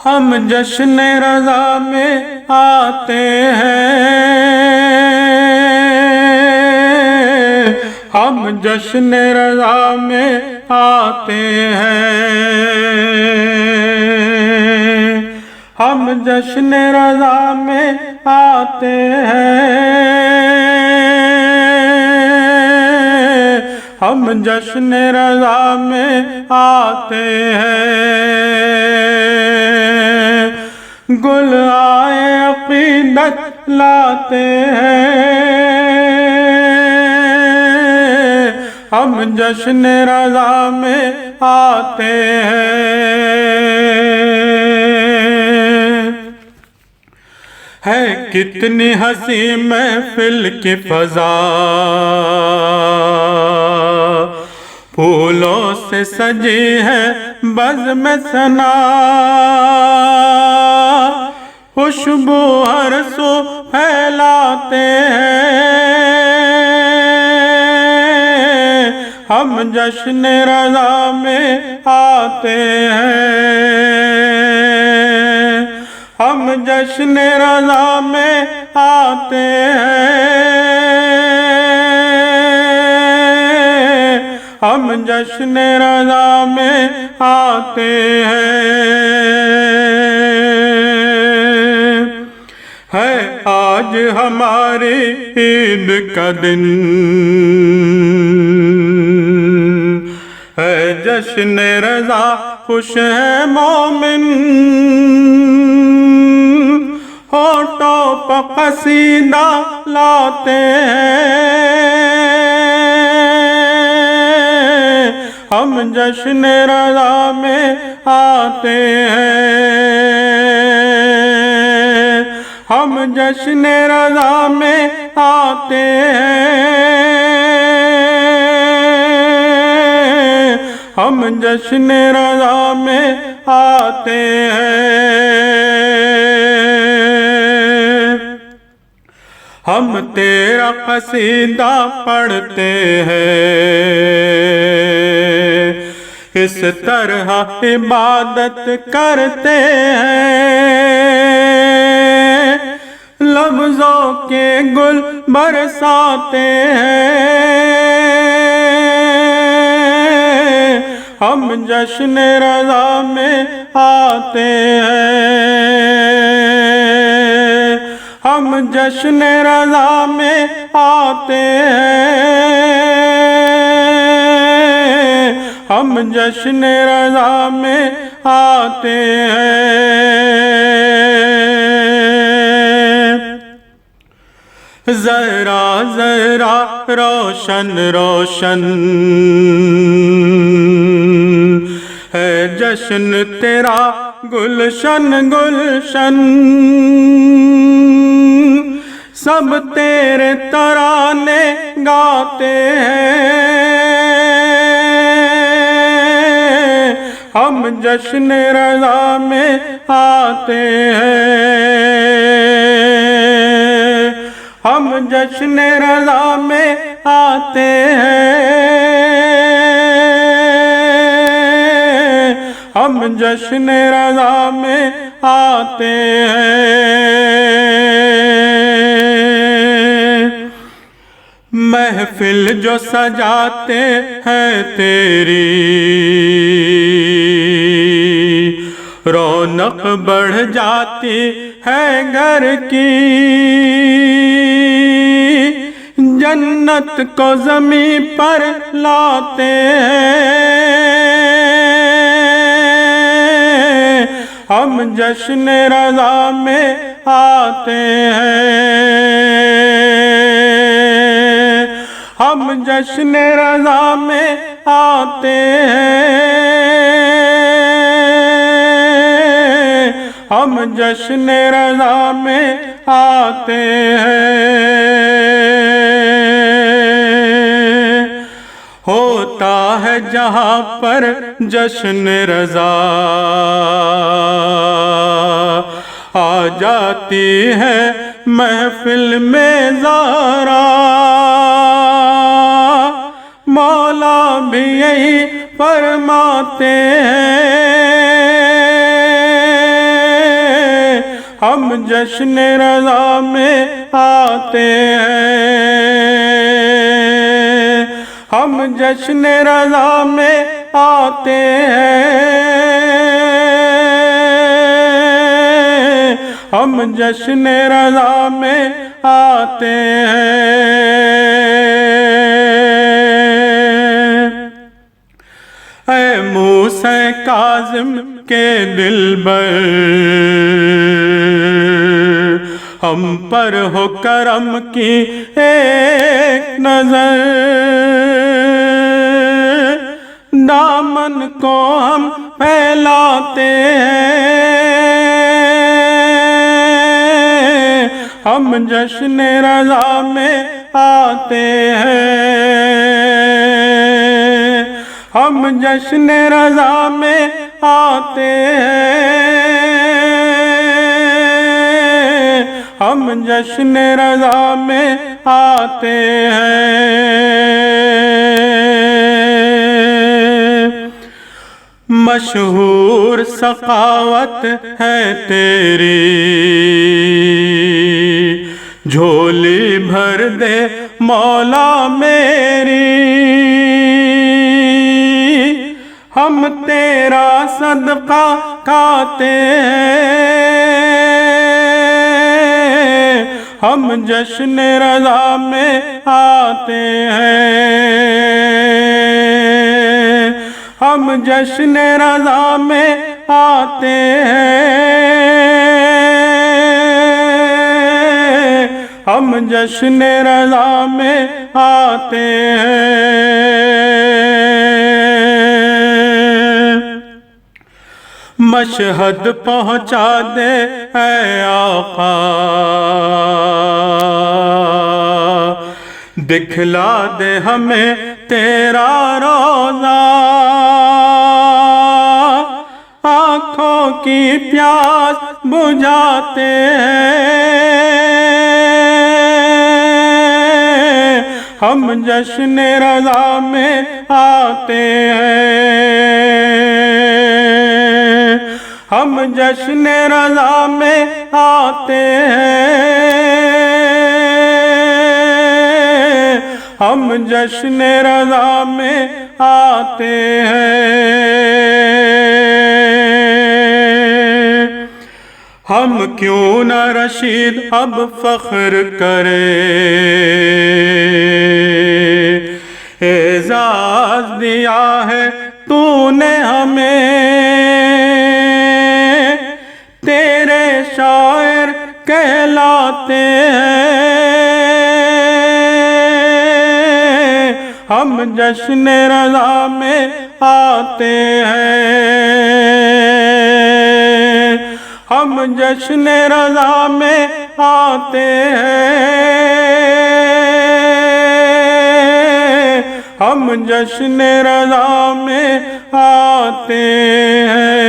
ہم جشن رضا میں آتے ہیں، ہم جشن رضا میں آتے ہیں، ہم جشن رضا میں آتے ہیں، ہم جشن رضا میں آتے ہیں، گل آئے عقیدت لاتے ہیں، ہم جشن رضا میں آتے ہیں۔ ہے کتنی حسین محفل کی فضا، پھولوں سے سجی ہے بزم ثنا، خوشبو ہر سو پھیلاتے ہیں، ہم جشن رضا میں آتے ہیں، ہم جشن رضا میں آتے ہیں، ہم جشن رضا میں آتے ہیں۔ ہے آج ہماری عید کا دن، ہے جشن رضا خوش ہے مومن، ہونٹوں پہ قصیدہ لاتے ہیں، ہم جشن رضا میں آتے ہیں، ہم جشن رضا میں آتے ہیں، ہم جشن رضا میں آتے ہیں، ہم تیرا قصیدہ پڑھتے ہیں، اس طرح عبادت کرتے ہیں، لفظوں کے گل برساتے ہیں، ہم جشن رضا میں آتے ہیں، ہم جشن رضا میں آتے ہیں، ہم جشن رضا میں آتے ہیں۔ ذرا ذرا روشن روشن ہے جشن تیرا گلشن گلشن، سب تیرے ترانے گاتے ہیں، ہم جشن رضا میں آتے ہیں، ہم جشن رضا میں آتے ہیں، ہم جشن رضا میں آتے ہیں۔ محفل جو سجاتے ہیں تیری، رونق بڑھ جاتی ہے گھر کی، جنت کو زمین پر لاتے ہیں، ہم جشن رضا میں آتے ہیں، ہم جشن رضا میں آتے ہیں، ہم جشن رضا میں آتے ہیں۔ ہوتا ہے جہاں پر جشن رضا، آ جاتی ہے محفل میں زارا، مولا بھی یہی فرماتے ہیں، ہم جشن رضا میں آتے ہیں، ہم جشن رضا میں آتے ہیں، ہم جشن رضا میں آتے ہیں۔ اے موسیٰ کاظم کے دلبر، ہم پر ہو کرم کی ایک نظر، دامن کو ہم پھیلاتے ہیں، ہم جشن رضا میں آتے ہیں، ہم جشن رضا میں آتے ہیں، ہم جشن رضا میں آتے ہیں۔ مشہور سخاوت ہے تیری، جھولی بھر دے مولا میری، ہم تیرا صدقہ کھاتے ہیں، ہم جشن رضا میں آتے ہیں، ہم جشن رضا میں آتے ہیں، ہم جشن رضا میں آتے ہیں۔ مشہد پہنچا دے اے آقا، دکھلا دے ہمیں تیرا روضہ، آنکھوں کی پیاس بجھاتے ہیں، ہم جشن رضا میں آتے ہیں، ہم جشن رضا میں آتے ہیں، ہم جشن رضا میں آتے ہیں۔ ہم کیوں نہ رشید اب فخر کرے، اعزاز دیا ہے تو نے ہمیں، تیرے شاعر کہلاتے ہیں، ہم جشن رضا میں آتے ہیں، ہم جشن رضا میں آتے ہیں، ہم جشن رضا میں آتے ہیں۔